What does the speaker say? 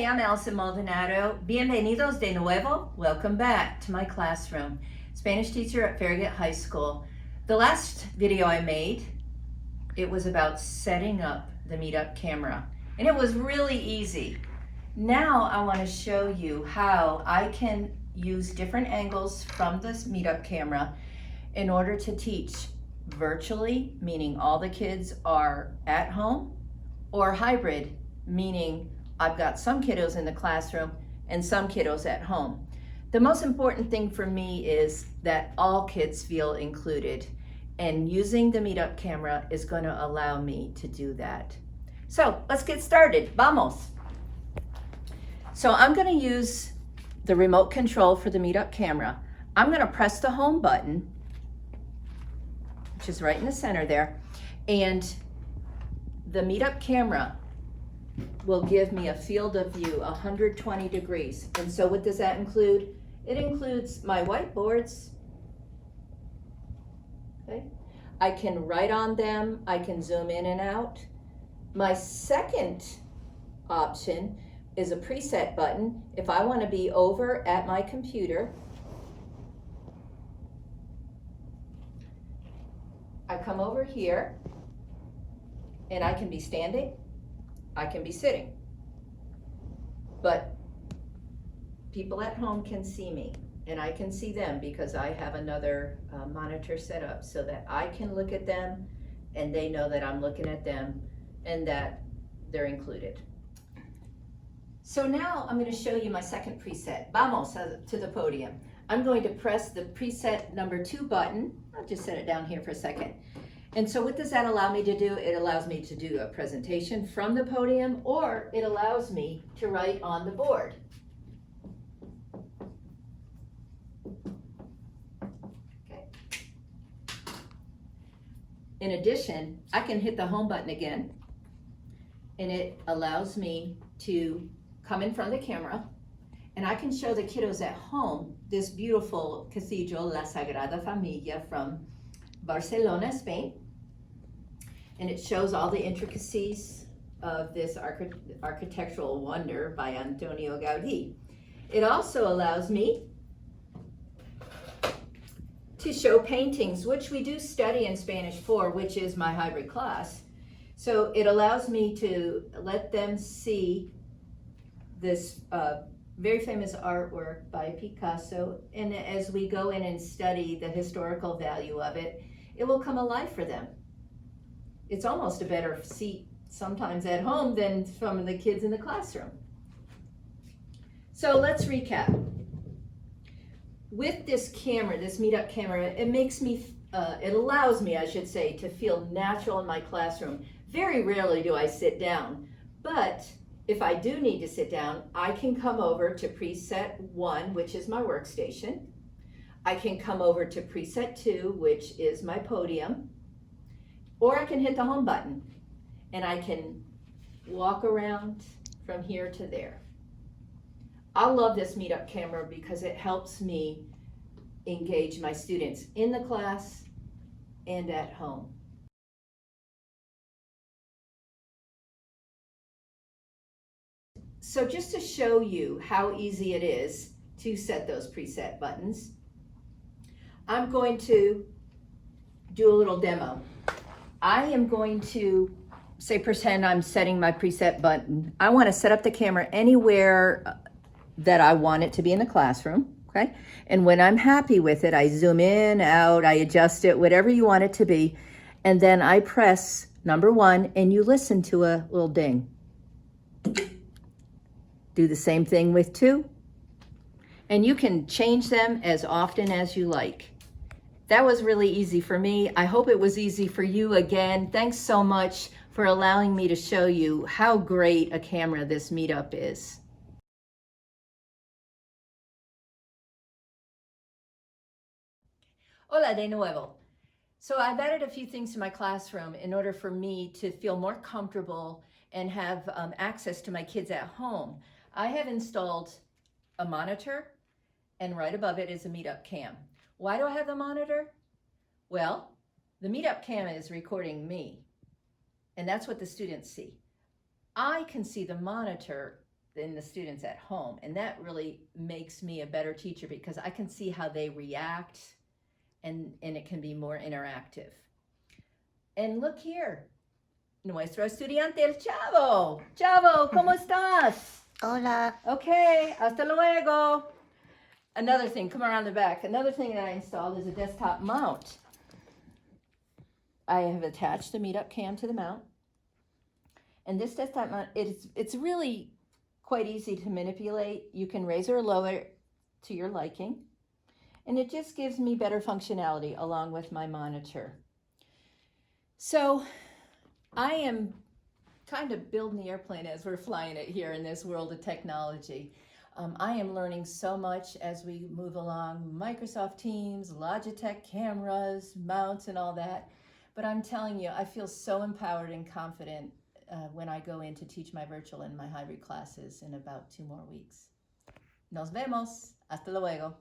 Hi, I'm Allison Maldonado. Bienvenidos de nuevo. Welcome back to my classroom. Spanish teacher at Farragut High School. The last video I made, it was about setting up the MeetUp camera, and it was really easy. Now I want to show you how I can use different angles from this MeetUp camera in order to teach virtually, meaning all the kids are at home, or hybrid, meaning I've got some kiddos in the classroom and some kiddos at home. The most important thing for me is that all kids feel included, and using the MeetUp camera is going to allow me to do that. So let's get started. Vamos! So I'm going to use the remote control for the MeetUp camera. I'm going to press the home button, which is right in the center there, and the MeetUp camera will give me a field of view 120 degrees. And so what does that include? It includes my whiteboards. Okay. I can write on them, I can zoom in and out. My second option is a preset button. If I want to be over at my computer, I come over here and I can be standing, I can be sitting, but people at home can see me and I can see them because I have another monitor set up so that I can look at them and they know that I'm looking at them and that they're included. So now I'm going to show you my second preset. Vamos to the podium. I'm going to press the preset number 2 button. I'll just set it down here for a second. And so what does that allow me to do? It allows me to do a presentation from the podium, or it allows me to write on the board. Okay. In addition, I can hit the home button again, and it allows me to come in front of the camera, and I can show the kiddos at home this beautiful cathedral, La Sagrada Familia, from Barcelona, Spain. And it shows all the intricacies of this architectural wonder by Antonio Gaudí. It also allows me to show paintings, which we do study in Spanish 4, which is my hybrid class. So it allows me to let them see this very famous artwork by Picasso, and as we go in and study the historical value of it, it will come alive for them. It's almost a better seat sometimes at home than from the kids in the classroom. So let's recap. With this camera, this MeetUp camera, it allows me, I should say, to feel natural in my classroom. Very rarely do I sit down, but if I do need to sit down, I can come over to preset 1, which is my workstation. I can come over to preset 2, which is my podium, or I can hit the home button and I can walk around from here to there. I love this MeetUp camera because it helps me engage my students in the class and at home. So just to show you how easy it is to set those preset buttons, I'm going to do a little demo. I am going to pretend I'm setting my preset button. I want to set up the camera anywhere that I want it to be in the classroom, okay? And when I'm happy with it, I zoom in, out, I adjust it, whatever you want it to be, and then I press number 1 and you listen to a little ding. Do the same thing with 2, and you can change them as often as you like. That was really easy for me. I hope it was easy for you again. Thanks so much for allowing me to show you how great a camera this MeetUp is. Hola de nuevo. So I've added a few things to my classroom in order for me to feel more comfortable and have access to my kids at home. I have installed a monitor, and right above it is a MeetUp cam. Why do I have the monitor? Well, the MeetUp cam is recording me, and that's what the students see. I can see the monitor than the students at home. And that really makes me a better teacher because I can see how they react and it can be more interactive. And look here, nuestro estudiante, el Chavo. Chavo, ¿cómo estás? Hola. Okay, hasta luego. Another thing, come around the back. Another thing that I installed is a desktop mount. I have attached the MeetUp cam to the mount. And this desktop mount, it's really quite easy to manipulate. You can raise or lower to your liking. And it just gives me better functionality along with my monitor. So I am kind of building the airplane as we're flying it here in this world of technology. I am learning so much as we move along. Microsoft Teams, Logitech cameras, mounts, and all that. But I'm telling you, I feel so empowered and confident when I go in to teach my virtual and my hybrid classes in about 2 more weeks. Nos vemos. Hasta luego.